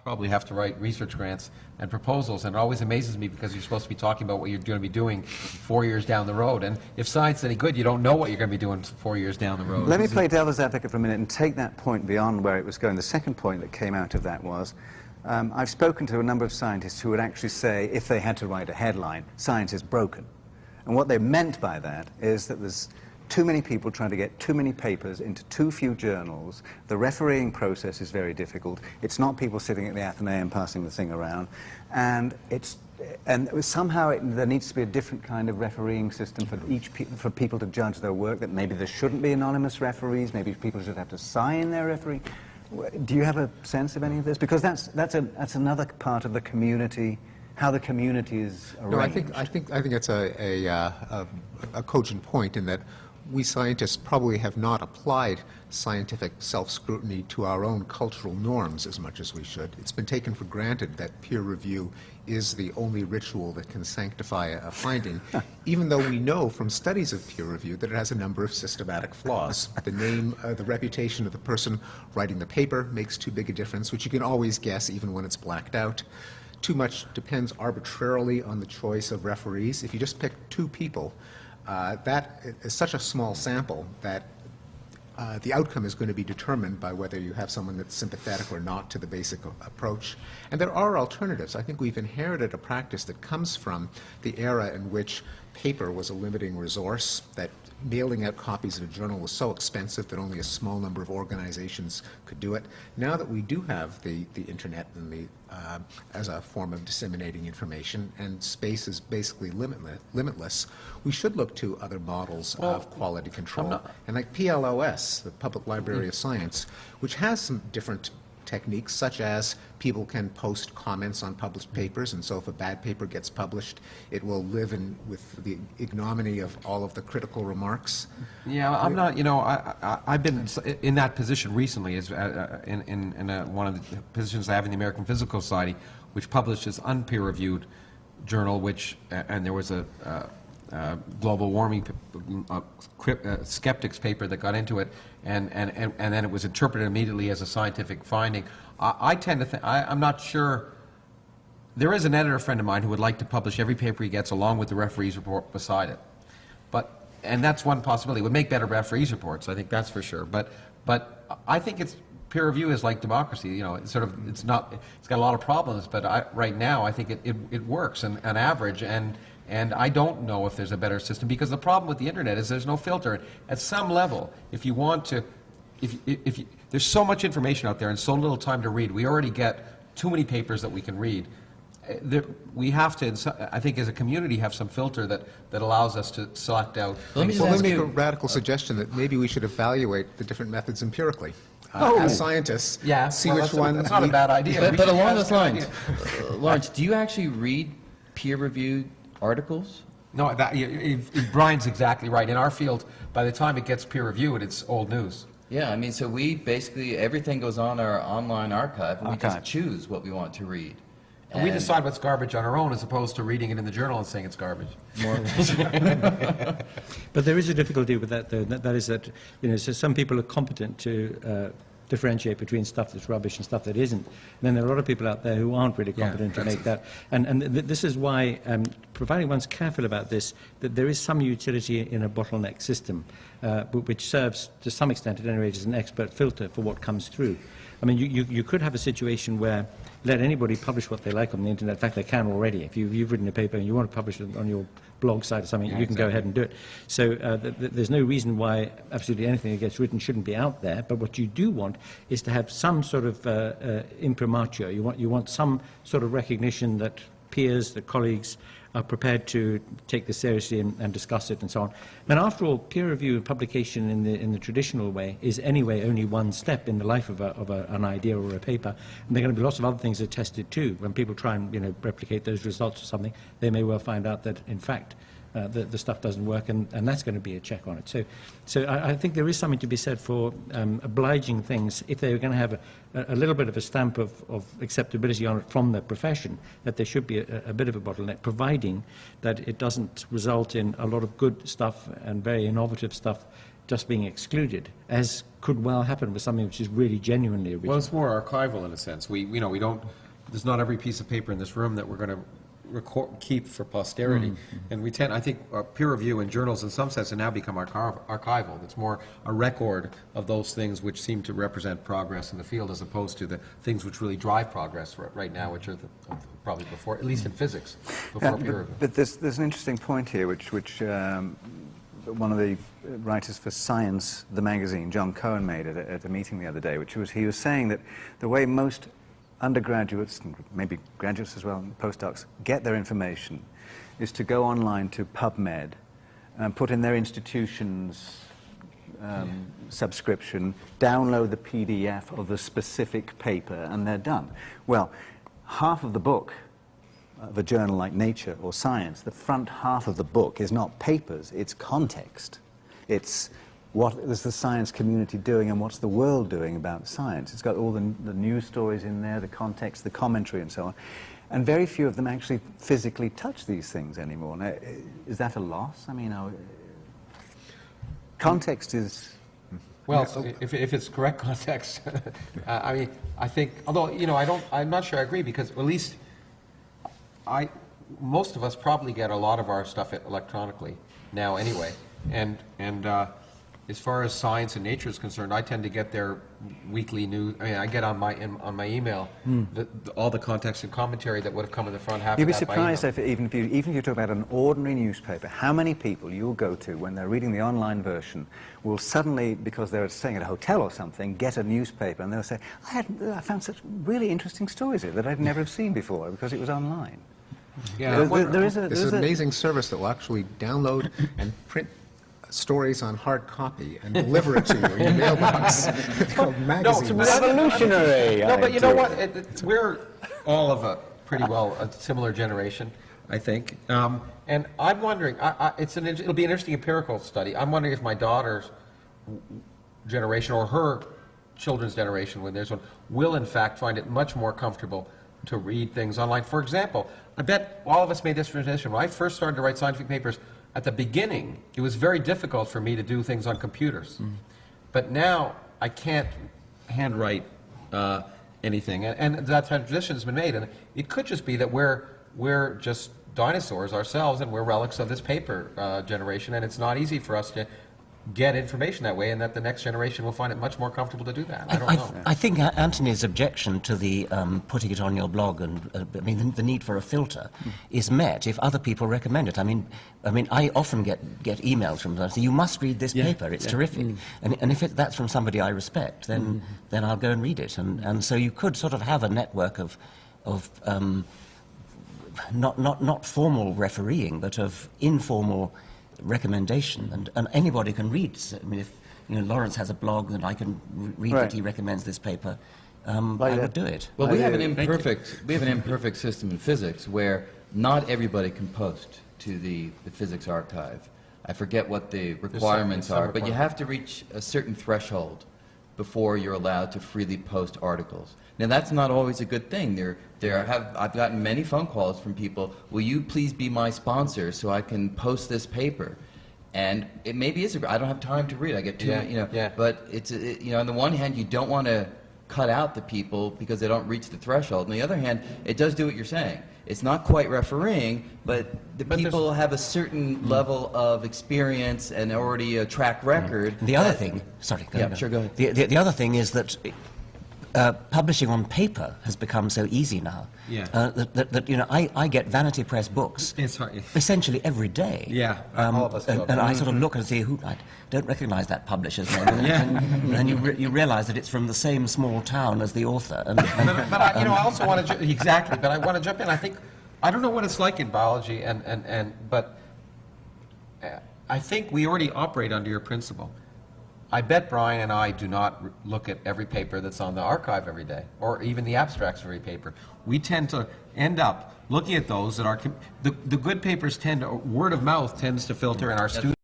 probably have to write research grants and proposals, and it always amazes me because you're supposed to be talking about what you're going to be doing 4 years down the road, and if science is any good, you don't know what you're going to be doing 4 years down the road. Let me play devil's advocate for a minute and take that point beyond where it was going. The second point that came out of that was, I've spoken to a number of scientists who would actually say, if they had to write a headline, science is broken. And what they meant by that is that there's too many people trying to get too many papers into too few journals. The refereeing process is very difficult. It's not people sitting at the Athenaeum passing the thing around. And somehow there needs to be a different kind of refereeing system for people to judge their work, that maybe there shouldn't be anonymous referees, maybe people should have to sign their referee. Do you have a sense of any of this? Because that's another part of the community, how the community is arranged. No, I think it's a cogent point in that we scientists probably have not applied scientific self-scrutiny to our own cultural norms as much as we should. It's been taken for granted that peer review is the only ritual that can sanctify a finding, even though we know from studies of peer review that it has a number of systematic flaws. The name, the reputation of the person writing the paper makes too big a difference, which you can always guess even when it's blacked out. Too much depends arbitrarily on the choice of referees. If you just pick 2 people, that is such a small sample that the outcome is going to be determined by whether you have someone that's sympathetic or not to the basic approach. And there are alternatives. I think we've inherited a practice that comes from the era in which paper was a limiting resource, that mailing out copies of a journal was so expensive that only a small number of organizations could do it. Now that we do have the internet and as a form of disseminating information, and space is basically limitless, we should look to other models of quality control. And like PLOS, the Public Library of Science, which has some different techniques, such as people can post comments on published papers, and so if a bad paper gets published, it will live with the ignominy of all of the critical remarks. Yeah, I'm not, I've been in that position recently, as one of the positions I have in the American Physical Society, which publishes unpeer-reviewed journal, and there was a global warming skeptics paper that got into it, and then it was interpreted immediately as a scientific finding. I tend to think, I'm not sure, there is an editor friend of mine who would like to publish every paper he gets along with the referee's report beside it. And that's one possibility. It would make better referees reports, I think that's for sure. But I think peer review is like democracy. It's got a lot of problems, but right now I think it works on average, and I don't know if there's a better system, because the problem with the internet is there's no filter. At some level, if you want to, there's so much information out there and so little time to read. We already get too many papers that we can read. We have to, I think as a community, have some filter that allows us to select out. Let me make a radical suggestion that maybe we should evaluate the different methods empirically. As scientists, see which one. That's not a bad idea. But along those lines, Lawrence, do you actually read peer-reviewed articles? No, Brian's exactly right. In our field, by the time it gets peer-reviewed, it's old news. Yeah, I mean, so we basically, everything goes on our online archive, and we just choose what we want to read. And we decide what's garbage on our own, as opposed to reading it in the journal and saying it's garbage. But there is a difficulty with that, though. That is that, so some people are competent to differentiate between stuff that's rubbish and stuff that isn't. And then there are a lot of people out there who aren't really competent to make that. And this is why, providing one's careful about this, that there is some utility in a bottleneck system, which serves, to some extent at any rate, as an expert filter for what comes through. I mean, you could have a situation where let anybody publish what they like on the internet. In fact, they can already. If you've written a paper and you want to publish it on your blog site or something, you can go ahead and do it. So there's no reason why absolutely anything that gets written shouldn't be out there. But what you do want is to have some sort of imprimatur. You want some sort of recognition that peers, that colleagues are prepared to take this seriously and discuss it and so on. And after all, peer review and publication in the traditional way is anyway only one step in the life of an idea or a paper. And there are going to be lots of other things that are tested too. When people try and replicate those results or something, they may well find out that in fact the stuff doesn't work, and that's going to be a check on it. So I think there is something to be said for obliging things if they're going to have a little bit of a stamp of acceptability on it from the profession, that there should be a bit of a bottleneck, providing that it doesn't result in a lot of good stuff and very innovative stuff just being excluded, as could well happen with something which is really genuinely original. Well, it's more archival in a sense. We don't, there's not every piece of paper in this room that we're going to keep for posterity. And we tend, I think, peer review in journals in some sense have now become archival. It's more a record of those things which seem to represent progress in the field as opposed to the things which really drive progress right now, which are probably before, at least in physics, before peer review. But there's an interesting point here, which one of the writers for Science, the magazine, John Cohen, made at a meeting the other day, which was, he was saying that the way most undergraduates, and maybe graduates as well, and postdocs, get their information is to go online to PubMed and put in their institution's subscription, download the PDF of the specific paper, and they're done. Well, half of the book of a journal like Nature or Science, the front half of the book is not papers, it's context. It's what is the science community doing and what's the world doing about science. It's got all the news stories in there, the context, the commentary and so on. And very few of them actually physically touch these things anymore. Now, is that a loss? I mean, context is... Well, if it's correct context, I mean, I think, although, you know, I'm not sure I agree, because at least most of us probably get a lot of our stuff electronically now anyway. And as far as Science and Nature is concerned, I tend to get their weekly news. I mean, I get on my email all the context and commentary that would have come in the front half. You'd be surprised if even if you talk about an ordinary newspaper, how many people you'll go to when they're reading the online version will suddenly, because they're staying at a hotel or something, get a newspaper and they'll say, I found such really interesting stories here that I'd never have seen before because it was online. Yeah, There's an amazing service that will actually download and print stories on hard copy and deliver it to you in your mailbox. It's called magazines. No, it's revolutionary. No, but you know what? We're all of a pretty well a similar generation, I think. And I'm wondering, it'll be an interesting empirical study. I'm wondering if my daughter's generation or her children's generation, when there's one, will in fact find it much more comfortable to read things online. For example, I bet all of us made this transition. When I first started to write scientific papers, at the beginning, it was very difficult for me to do things on computers. But now, I can't handwrite anything. And that transition has been made. And it could just be that we're just dinosaurs ourselves, and we're relics of this paper generation, and it's not easy for us to get information that way, and that the next generation will find it much more comfortable to do that. I don't know. I think Anthony's objection to the putting it on your blog and I mean the need for a filter is met if other people recommend it. I mean, I often get emails from them saying, "You must read this paper; it's terrific." And if that's from somebody I respect, then I'll go and read it. And so you could sort of have a network of not formal refereeing, but of informal recommendation, and anybody can read. I mean, if Lawrence has a blog and I can read that he recommends this paper, I would do it. Well, we have an imperfect system in physics where not everybody can post to the physics archive. I forget what the requirements are, but you have to reach a certain threshold before you're allowed to freely post articles. Now, that's not always a good thing. I've gotten many phone calls from people, "Will you please be my sponsor so I can post this paper?" And it maybe is, I don't have time to read. I get too many, but on the one hand, you don't want to cut out the people because they don't reach the threshold. On the other hand, it does do what you're saying. It's not quite refereeing, but people have a certain level of experience and already a track record. The other thing, sorry, go ahead. Sure, go ahead. The other thing is that publishing on paper has become so easy now. I get Vanity Press books essentially every day. Yeah, all of us do. And I sort of look and see I don't recognize that publisher's name. And then you realize that it's from the same small town as the author. But I also want to exactly. But I want to jump in. I don't know what it's like in biology, but I think we already operate under your principle. I bet Brian and I do not look at every paper that's on the archive every day, or even the abstracts of every paper. We tend to end up looking at those that are the good papers word of mouth tends to filter, and our students